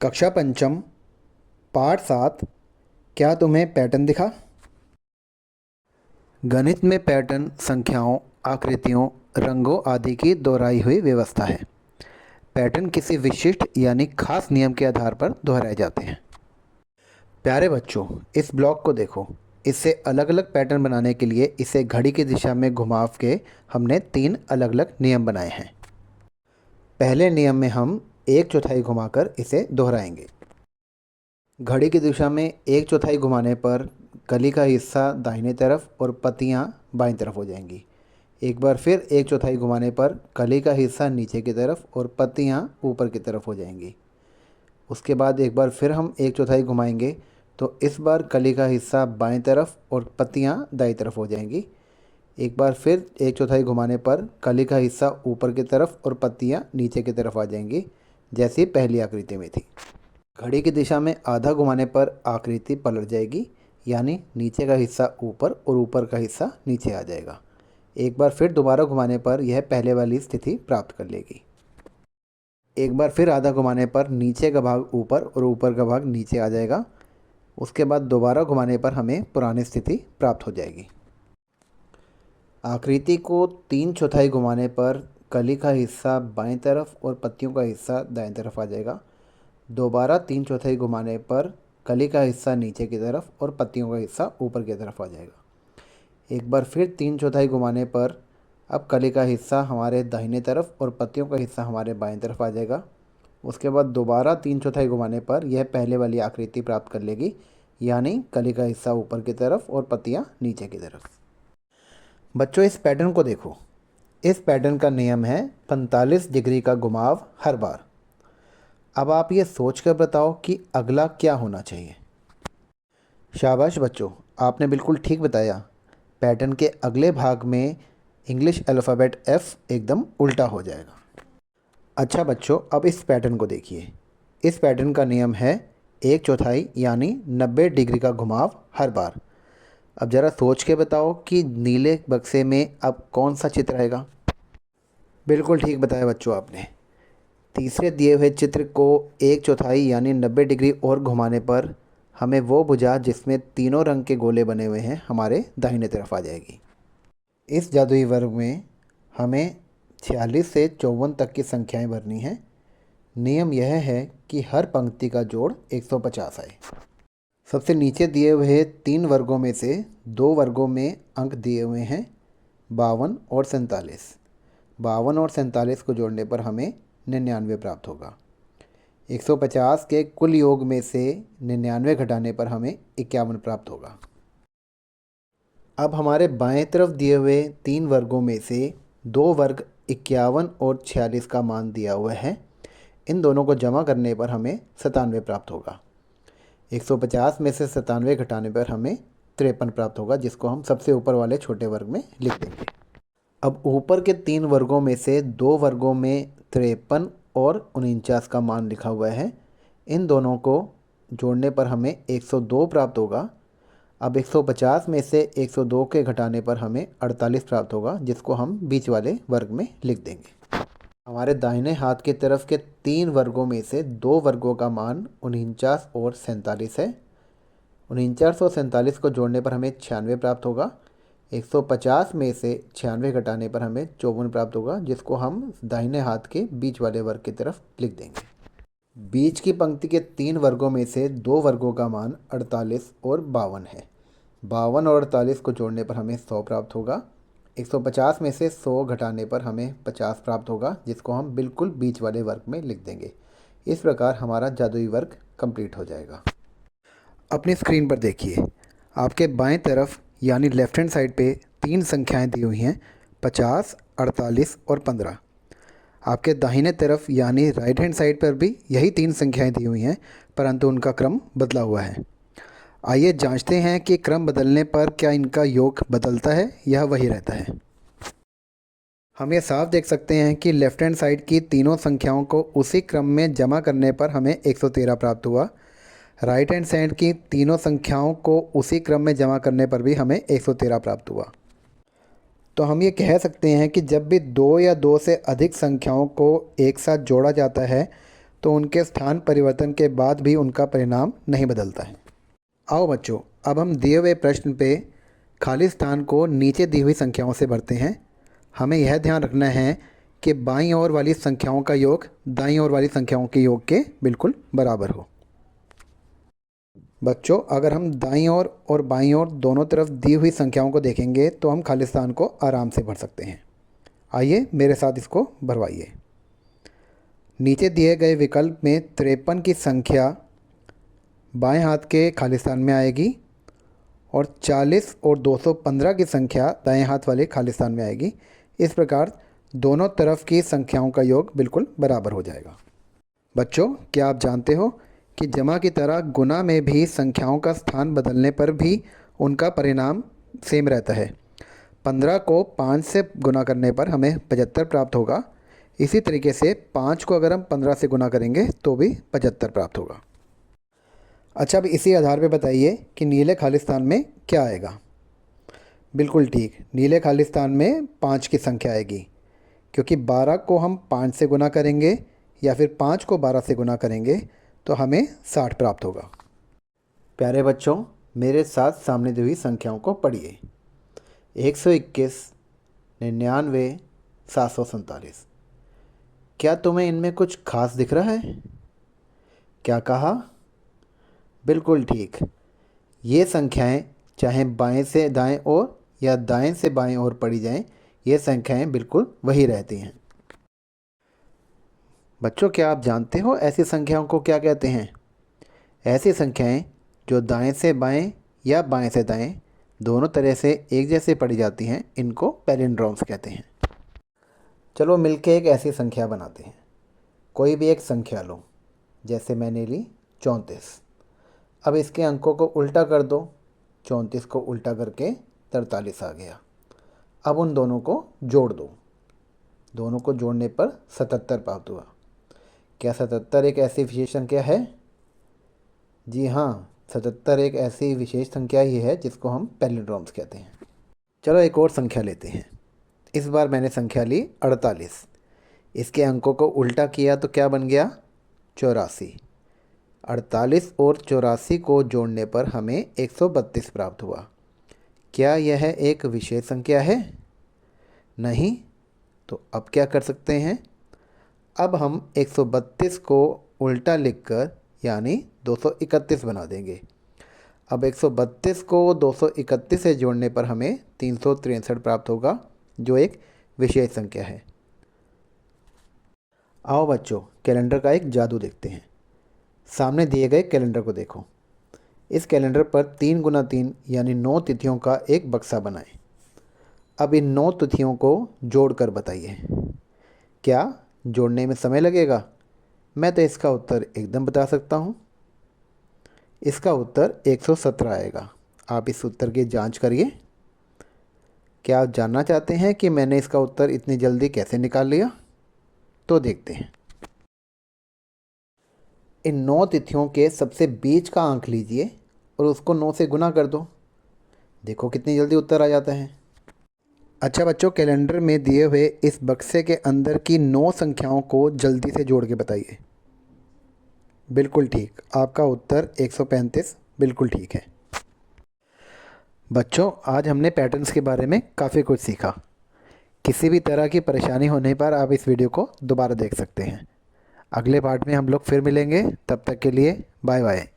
कक्षा पंचम पाठ 7। क्या तुम्हें पैटर्न दिखा? गणित में पैटर्न संख्याओं, आकृतियों, रंगों आदि की दोहराई हुई व्यवस्था है। पैटर्न किसी विशिष्ट यानी खास नियम के आधार पर दोहराए जाते हैं। प्यारे बच्चों, इस ब्लॉक को देखो। इससे अलग अलग पैटर्न बनाने के लिए इसे घड़ी की दिशा में घुमाव के हमने 3 अलग अलग नियम बनाए हैं। पहले नियम में हम 1/4 घुमाकर इसे दोहराएंगे। घड़ी की दिशा में 1/4 घुमाने पर कली का हिस्सा दाहिने तरफ और पत्तियां बाईं तरफ हो जाएंगी। एक बार फिर 1/4 घुमाने पर कली का हिस्सा नीचे की तरफ और पत्तियां ऊपर की तरफ हो जाएंगी। उसके बाद एक बार फिर हम 1/4 घुमाएंगे तो इस बार कली का हिस्सा बाईं तरफ और पत्तियां दाईं तरफ हो जाएंगी। एक बार फिर 1/4 घुमाने पर कली का हिस्सा ऊपर की तरफ और पत्तियां नीचे की तरफ आ जाएंगी, जैसी पहली आकृति में थी। घड़ी की दिशा में आधा घुमाने पर आकृति पलट जाएगी, यानी नीचे का हिस्सा ऊपर और ऊपर का हिस्सा नीचे आ जाएगा। एक बार फिर दोबारा घुमाने पर यह पहले वाली स्थिति प्राप्त कर लेगी। एक बार फिर आधा घुमाने पर नीचे का भाग ऊपर और ऊपर का भाग नीचे आ जाएगा। उसके बाद दोबारा घुमाने पर हमें पुरानी स्थिति प्राप्त हो जाएगी। आकृति को 3/4 घुमाने पर कली का हिस्सा बाईं तरफ और पत्तियों का हिस्सा दाईं तरफ आ जाएगा। दोबारा 3/4 घुमाने पर कली का हिस्सा नीचे की तरफ और पत्तियों का हिस्सा ऊपर की तरफ आ जाएगा। एक बार फिर 3/4 घुमाने पर अब कली का हिस्सा हमारे दाहिने तरफ और पत्तियों का हिस्सा हमारे बाएं तरफ आ जाएगा। उसके बाद दोबारा 3/4 घुमाने पर यह पहले वाली आकृति प्राप्त कर लेगी, यानी कली का हिस्सा ऊपर की तरफ और पत्तियां नीचे की तरफ। बच्चों, इस पैटर्न को देखो। इस पैटर्न का नियम है 45 डिग्री का घुमाव हर बार। अब आप ये सोचकर बताओ कि अगला क्या होना चाहिए। शाबाश बच्चों, आपने बिल्कुल ठीक बताया। पैटर्न के अगले भाग में इंग्लिश अल्फ़ाबेट F एकदम उल्टा हो जाएगा। अच्छा बच्चों, अब इस पैटर्न को देखिए। इस पैटर्न का नियम है 1/4 यानी 90 डिग्री का घुमाव हर बार। अब ज़रा सोच के बताओ कि नीले बक्से में अब कौन सा चित्र आएगा। बिल्कुल ठीक बताया बच्चों आपने। तीसरे दिए हुए चित्र को 1/4 यानी 90 डिग्री और घुमाने पर हमें वो भुजा जिसमें तीनों रंग के गोले बने हुए हैं हमारे दाहिने तरफ आ जाएगी। इस जादुई वर्ग में हमें 46 से 54 तक की संख्याएं भरनी हैं। नियम यह है कि हर पंक्ति का जोड़ 150 आए। सबसे नीचे दिए हुए 3 वर्गों में से 2 वर्गों में अंक दिए हुए हैं 52 और 47। 52 और 47 को जोड़ने पर हमें 99 प्राप्त होगा। 150 के कुल योग में से 99 घटाने पर हमें 51 प्राप्त होगा। अब हमारे बाएं तरफ दिए हुए 3 वर्गों में से 2 वर्ग 51 और 46 का मान दिया हुआ है। इन दोनों को जमा करने पर हमें 97 प्राप्त होगा। 150 में से 97 घटाने पर हमें 53 प्राप्त होगा, जिसको हम सबसे ऊपर वाले छोटे वर्ग में लिख देंगे। अब ऊपर के 3 वर्गों में से 2 वर्गों में 53 और 49 का मान लिखा हुआ है। इन दोनों को जोड़ने पर हमें 102 प्राप्त होगा। अब 150 में से 102 के घटाने पर हमें 48 प्राप्त होगा, जिसको हम बीच वाले वर्ग में लिख देंगे। हमारे दाहिने हाथ की तरफ के 3 वर्गों में से 2 वर्गों का मान 49 और 47 है। 49 और 47 को जोड़ने पर हमें 96 प्राप्त होगा। 150 में से 96 घटाने पर हमें 54 प्राप्त होगा, जिसको हम दाहिने हाथ के बीच वाले वर्ग की तरफ लिख देंगे। बीच की पंक्ति के 3 वर्गों में से 2 वर्गों का मान 48 और 52 है। 52 और 48 को जोड़ने पर हमें 100 प्राप्त होगा। 150 में से 100 घटाने पर हमें 50 प्राप्त होगा, जिसको हम बिल्कुल बीच वाले वर्ग में लिख देंगे। इस प्रकार हमारा जादुई वर्ग कंप्लीट हो जाएगा। अपनी स्क्रीन पर देखिए, आपके बाएं तरफ यानी लेफ़्ट हैंड साइड पे 3 संख्याएं दी हुई हैं, 50, 48 और 15। आपके दाहिने तरफ यानी राइट हैंड साइड पर भी यही 3 संख्याएं दी हुई हैं, परंतु उनका क्रम बदला हुआ है। आइए जांचते हैं कि क्रम बदलने पर क्या इनका योग बदलता है या वही रहता है। हम ये साफ देख सकते हैं कि लेफ़्ट हैंड साइड की तीनों संख्याओं को उसी क्रम में जमा करने पर हमें 113 प्राप्त हुआ। राइट हैंड साइड की तीनों संख्याओं को उसी क्रम में जमा करने पर भी हमें 113 प्राप्त हुआ। तो हम ये कह सकते हैं कि जब भी 2 या 2 से अधिक संख्याओं को एक साथ जोड़ा जाता है तो उनके स्थान परिवर्तन के बाद भी उनका परिणाम नहीं बदलता है। आओ बच्चों, अब हम दिए हुए प्रश्न पे खाली स्थान को नीचे दी हुई संख्याओं से भरते हैं। हमें यह ध्यान रखना है कि बाईं ओर वाली संख्याओं का योग दाईं ओर वाली संख्याओं के योग के बिल्कुल बराबर हो। बच्चों, अगर हम दाईं ओर और बाईं ओर दोनों तरफ दी हुई संख्याओं को देखेंगे तो हम खाली स्थान को आराम से भर सकते हैं। आइए मेरे साथ इसको भरवाइए। नीचे दिए गए विकल्प में 53 की संख्या बाएं हाथ के खाली स्थान में आएगी और 40 और 215 की संख्या दाएं हाथ वाले खाली स्थान में आएगी। इस प्रकार दोनों तरफ की संख्याओं का योग बिल्कुल बराबर हो जाएगा। बच्चों, क्या आप जानते हो कि जमा की तरह गुना में भी संख्याओं का स्थान बदलने पर भी उनका परिणाम सेम रहता है। 15 को 5 से गुना करने पर हमें 75 प्राप्त होगा। इसी तरीके से 5 को अगर हम 15 से गुना करेंगे तो भी 75 प्राप्त होगा। अच्छा, अब इसी आधार पे बताइए कि नीले खाली स्थान में क्या आएगा। बिल्कुल ठीक, नीले खाली स्थान में 5 की संख्या आएगी, क्योंकि 12 को हम 5 से गुना करेंगे या फिर 5 को 12 से गुना करेंगे तो हमें 60 प्राप्त होगा। प्यारे बच्चों, मेरे साथ सामने दी हुई संख्याओं को पढ़िए। 121, 99, 747। क्या तुम्हें इनमें कुछ खास दिख रहा है? क्या कहा? बिल्कुल ठीक, ये संख्याएं चाहे बाएं से दाएं ओर या दाएं से बाएं ओर पढ़ी जाएं, ये संख्याएं बिल्कुल वही रहती हैं। बच्चों, क्या आप जानते हो ऐसी संख्याओं को क्या कहते हैं? ऐसी संख्याएं जो दाएं से बाएं या बाएं से दाएं दोनों तरह से एक जैसे पढ़ी जाती हैं, इनको पैलिंड्रोम्स कहते हैं। चलो मिलके एक ऐसी संख्या बनाते हैं। कोई भी एक संख्या लो, जैसे मैंने ली 34। अब इसके अंकों को उल्टा कर दो। 34 को उल्टा करके 43 आ गया। अब उन दोनों को जोड़ दो। दोनों को जोड़ने पर 77 प्राप्त हुआ। क्या 77 एक ऐसी विशेष संख्या है? जी हाँ, 77 एक ऐसी विशेष संख्या ही है जिसको हम पैलिंड्रोम्स कहते हैं। चलो एक और संख्या लेते हैं। इस बार मैंने संख्या ली 48। इसके अंकों को उल्टा किया तो क्या बन गया? 84। 48 और 84 को जोड़ने पर हमें 132 प्राप्त हुआ। क्या यह एक विशेष संख्या है? नहीं। तो अब क्या कर सकते हैं? अब हम 132 को उल्टा लिखकर यानी 231 बना देंगे। अब 132 को 231 से जोड़ने पर हमें 363 प्राप्त होगा, जो एक विशेष संख्या है। आओ बच्चों, कैलेंडर का एक जादू देखते हैं। सामने दिए गए कैलेंडर को देखो। इस कैलेंडर पर 3 गुना 3 यानी 9 तिथियों का एक बक्सा बनाएं। अब इन 9 तिथियों को जोड़कर बताइए। क्या जोड़ने में समय लगेगा? मैं तो इसका उत्तर एकदम बता सकता हूँ। इसका उत्तर 117 आएगा। आप इस उत्तर की जांच करिए। क्या आप जानना चाहते हैं कि मैंने इसका उत्तर इतनी जल्दी कैसे निकाल लिया? तो देखते हैं। इन 9 तिथियों के सबसे बीच का अंक लीजिए और उसको 9 से गुना कर दो। देखो कितनी जल्दी उत्तर आ जाता है। अच्छा बच्चों, कैलेंडर में दिए हुए इस बक्से के अंदर की 9 संख्याओं को जल्दी से जोड़ के बताइए। बिल्कुल ठीक, आपका उत्तर 135 बिल्कुल ठीक है। बच्चों, आज हमने पैटर्न्स के बारे में काफ़ी कुछ सीखा। किसी भी तरह की परेशानी होने पर आप इस वीडियो को दोबारा देख सकते हैं। अगले पार्ट में हम लोग फिर मिलेंगे। तब तक के लिए बाय बाय।